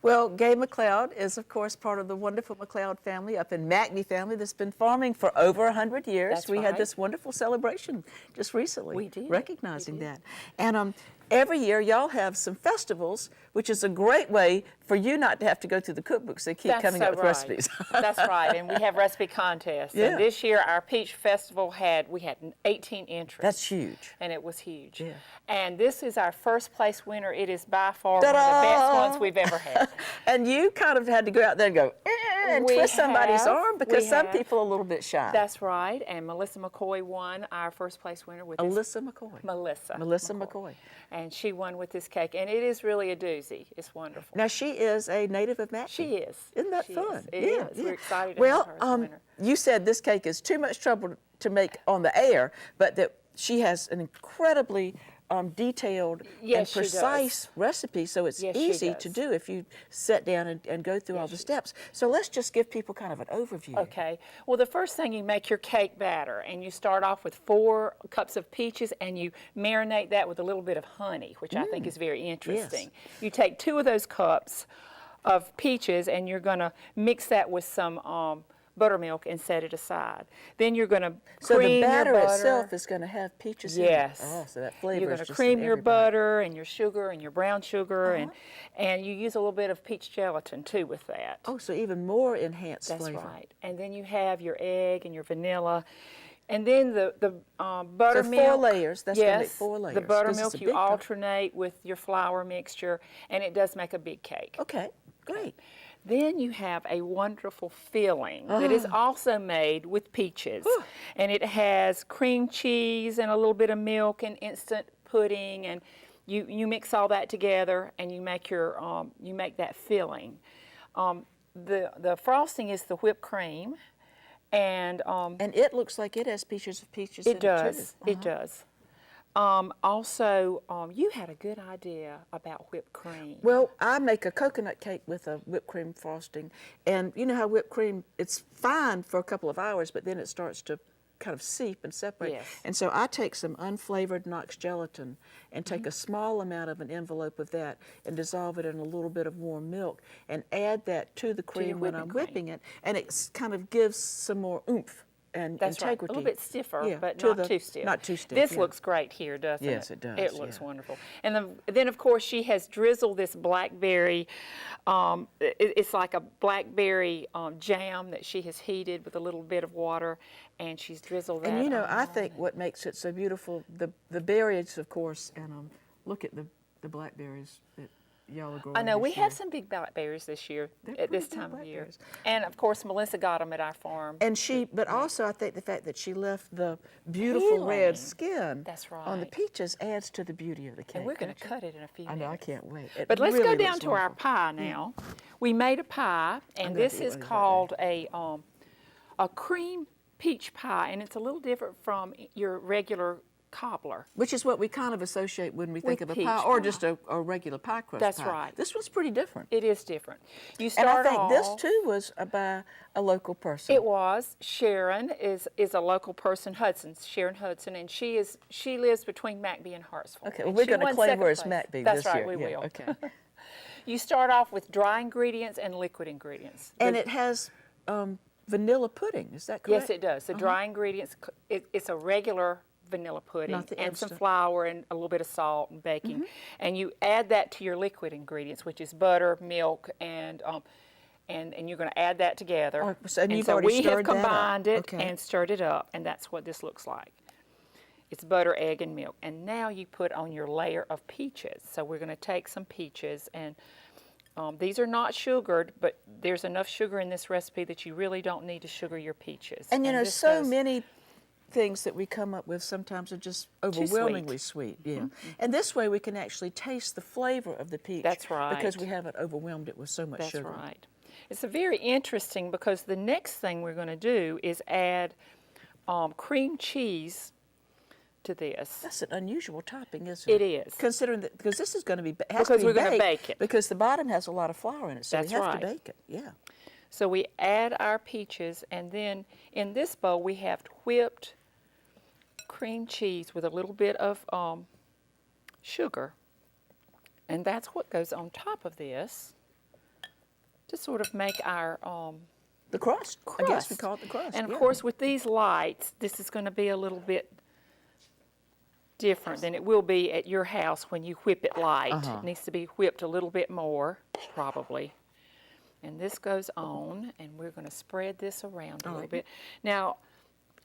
Well, Gaie McLeod is, of course, part of the wonderful McLeod family up in McBee family that's been farming for over 100 years. That's we right. had this wonderful celebration just recently. We did. Recognizing that. And every year, y'all have some festivals, which is a great way for you not to have to go through the cookbooks. They keep coming up with recipes. That's right, and we have recipe contests. Yeah. And this year, our Peach Festival we had 18 entries. That's huge. And it was huge. Yeah. And this is our first place winner. It is by far one of the best ones we've ever had. And you kind of had to go out there and go, and twist somebody's arm because some people are a little bit shy. That's right, and Melissa McCoy won our first place winner with Melissa McCoy. Melissa McCoy. And she won with this cake, and it is really a doozy. It's wonderful. Now, she is a native of McBee. She is. Isn't that fun? It is. We're excited to have her as a winner. You said this cake is too much trouble to make on the air, but that she has an incredibly detailed and precise recipe, so it's easy to do if you sit down and go through all the steps. So let's just give people kind of an overview. Okay. Well, the first thing, you make your cake batter, and you start off with 4 cups of peaches, and you marinate that with a little bit of honey, which I think is very interesting. Yes. You take 2 of those cups of peaches, and you're going to mix that with some buttermilk and set it aside. Then you're going to cream your butter. So the batter itself is going to have peaches in it? Yes. Oh, so that flavor You're is going to just cream in your everybody. butter and your sugar and your brown sugar, and you use a little bit of peach gelatin too with that. Oh, so even more enhanced flavor. That's right. And then you have your egg and your vanilla. And then the buttermilk. So 4 layers. That's going to make 4 layers. The buttermilk you alternate with your flour mixture, and it does make a big cake. Okay, great. Then you have a wonderful filling that is also made with peaches. And it has cream cheese and a little bit of milk and instant pudding, and you mix all that together and you make your you make that filling. The frosting is the whipped cream, and it looks like it has pieces in it too. It does. Also, you had a good idea about whipped cream. Well, I make a coconut cake with a whipped cream frosting, and you know how whipped cream, it's fine for a couple of hours, but then it starts to kind of seep and separate. Yes. And so I take some unflavored Knox gelatin and take a small amount of an envelope of that and dissolve it in a little bit of warm milk and add that to the cream when I'm whipping it, and it kind of gives some more oomph and That's integrity. right. A little bit stiffer, but not too stiff. Not too stiff. This looks great here, doesn't it? Yes, it does. It looks wonderful. And then, of course, she has drizzled this blackberry. It's like a blackberry jam that she has heated with a little bit of water, and she's drizzled that. And you know, I think what makes it so beautiful, the berries, of course, and look at the blackberries that y'all are growing. I know, we this year. have some big blackberries this year They're at this pretty big time of year. blackberries. And of course, Melissa got them at our farm. And but also I think the fact that she left the beautiful red skin on the peaches adds to the beauty of the cake. And we're going to cut it in a few minutes. I know, I can't wait. But let's go down to our pie now. We made a pie, and this is called a cream peach pie, and it's a little different from your regular cobbler. Which is what we kind of associate when we think of a peach pie, or just a regular pie crust That's pie. right. This one's pretty different. It is different. You And I start think this off- too was by a local person. It was. Sharon is a local person, Sharon Hudson, and she lives between McBee and Hartsville. Okay, well, we're going to claim her as McBee That's this right, year. we will. Okay. You start off with dry ingredients and liquid ingredients. And it has vanilla pudding, is that correct? Yes, it does. The dry ingredients, it's a regular vanilla pudding Not the and some instant. flour and a little bit of salt and baking. And you add that to your liquid ingredients, which is butter, milk, and you're going to add that together. Oh, so you've so already we have stirred that up. combined it Okay. and stirred it up, and that's what this looks like. It's butter, egg, and milk. And now you put on your layer of peaches. So we're going to take some peaches, and these are not sugared, but there's enough sugar in this recipe that you really don't need to sugar your peaches. And you know, this so goes- many things that we come up with sometimes are just overwhelmingly sweet. Yeah. And this way we can actually taste the flavor of the peach. That's right. Because we haven't overwhelmed it with so much sugar. That's right. It's a very interesting because the next thing we're going to do is add cream cheese to this. That's an unusual topping, isn't it? It is. Considering that, because this is going to be, we're going to bake it. Because the bottom has a lot of flour in it, so That's we have right. to bake it. Yeah. So we add our peaches, and then in this bowl we have whipped cream cheese with a little bit of sugar. And that's what goes on top of this. to sort of make our the crust. I guess we call it the crust. And of course, with these lights, this is going to be a little bit different than it will be at your house when you whip it light. It needs to be whipped a little bit more, probably. And this goes on, and we're going to spread this around a little bit. Now,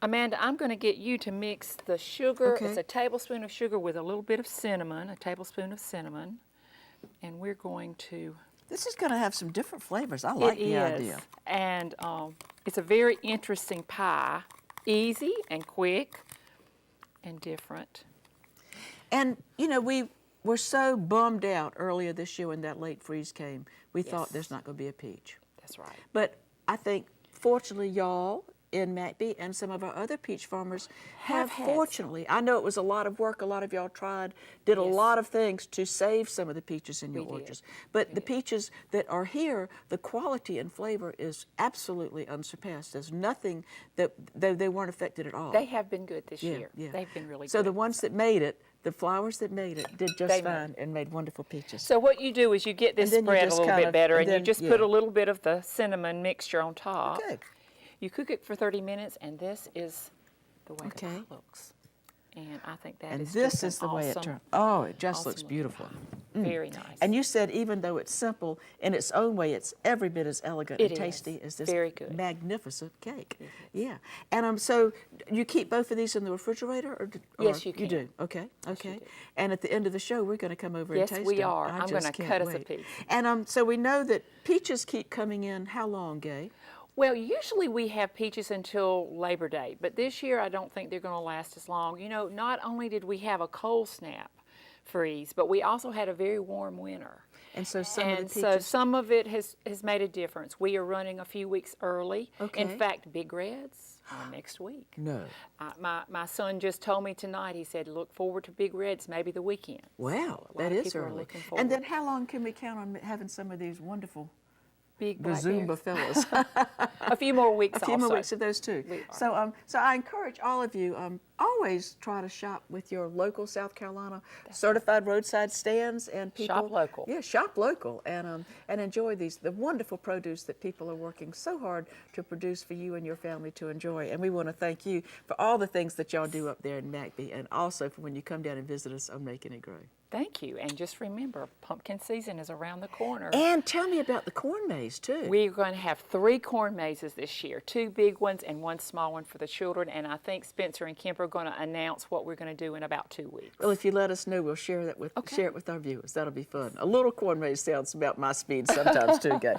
Amanda, I'm going to get you to mix the sugar. Okay. It's a tablespoon of sugar with a little bit of cinnamon, a tablespoon of cinnamon. And we're going to... This is going to have some different flavors. I like the idea. And it's a very interesting pie. Easy and quick and different. And, you know, we were so bummed out earlier this year when that late freeze came. We thought there's not going to be a peach. That's right. But I think, fortunately, y'all in McBee and some of our other peach farmers have fortunately, I know it was a lot of work, a lot of y'all did a lot of things to save some of the peaches in your orchards. But the peaches that are here, the quality and flavor is absolutely unsurpassed. There's nothing that, they weren't affected at all. They have been good this year. They've been really good. So the ones that made it, the flowers that made it, did just fine and made wonderful peaches. So what you do is you get this spread a little bit better, and you just put a little bit of the cinnamon mixture on top. Okay. You cook it for 30 minutes, and this is the way the pie looks. And I think that is this just is the way it awesome, turned. Oh, it just awesome looks beautiful. Very nice. And you said even though it's simple, in its own way, it's every bit as elegant and tasty as this magnificent cake. Yeah. And so you keep both of these in the refrigerator? Or yes, you can. You do? Okay. Okay. Yes, And at the end of the show, we're going to come over and taste them. Yes, we are. I'm going to cut us a piece. And so we know that peaches keep coming in how long, Gaie? Well, usually we have peaches until Labor Day, but this year I don't think they're going to last as long. You know, not only did we have a cold snap freeze, but we also had a very warm winter. And so some of the peaches... so some of it has made a difference. We are running a few weeks early. Okay. In fact, Big Reds are next week. No. My son just told me tonight, he said, look forward to Big Reds, maybe the weekend. Wow, So that is early. And then how long can we count on having some of these wonderful big Zumba fellas? A few more weeks. A few more weeks of those too. So, so I encourage all of you, always try to shop with your local South Carolina certified roadside stands and people. Shop local. Yeah, shop local and enjoy the wonderful produce that people are working so hard to produce for you and your family to enjoy. And we want to thank you for all the things that y'all do up there in McBee, and also for when you come down and visit us on Making It Grow. Thank you. And just remember, pumpkin season is around the corner. And tell me about the corn maze, too. We're going to have 3 corn mazes this year, 2 big ones and 1 small one for the children. And I think Spencer and Kemp are going to announce what we're going to do in about 2 weeks. Well, if you let us know, we'll share it with our viewers. That'll be fun. A little corn maze sounds about my speed sometimes, too, Gaie.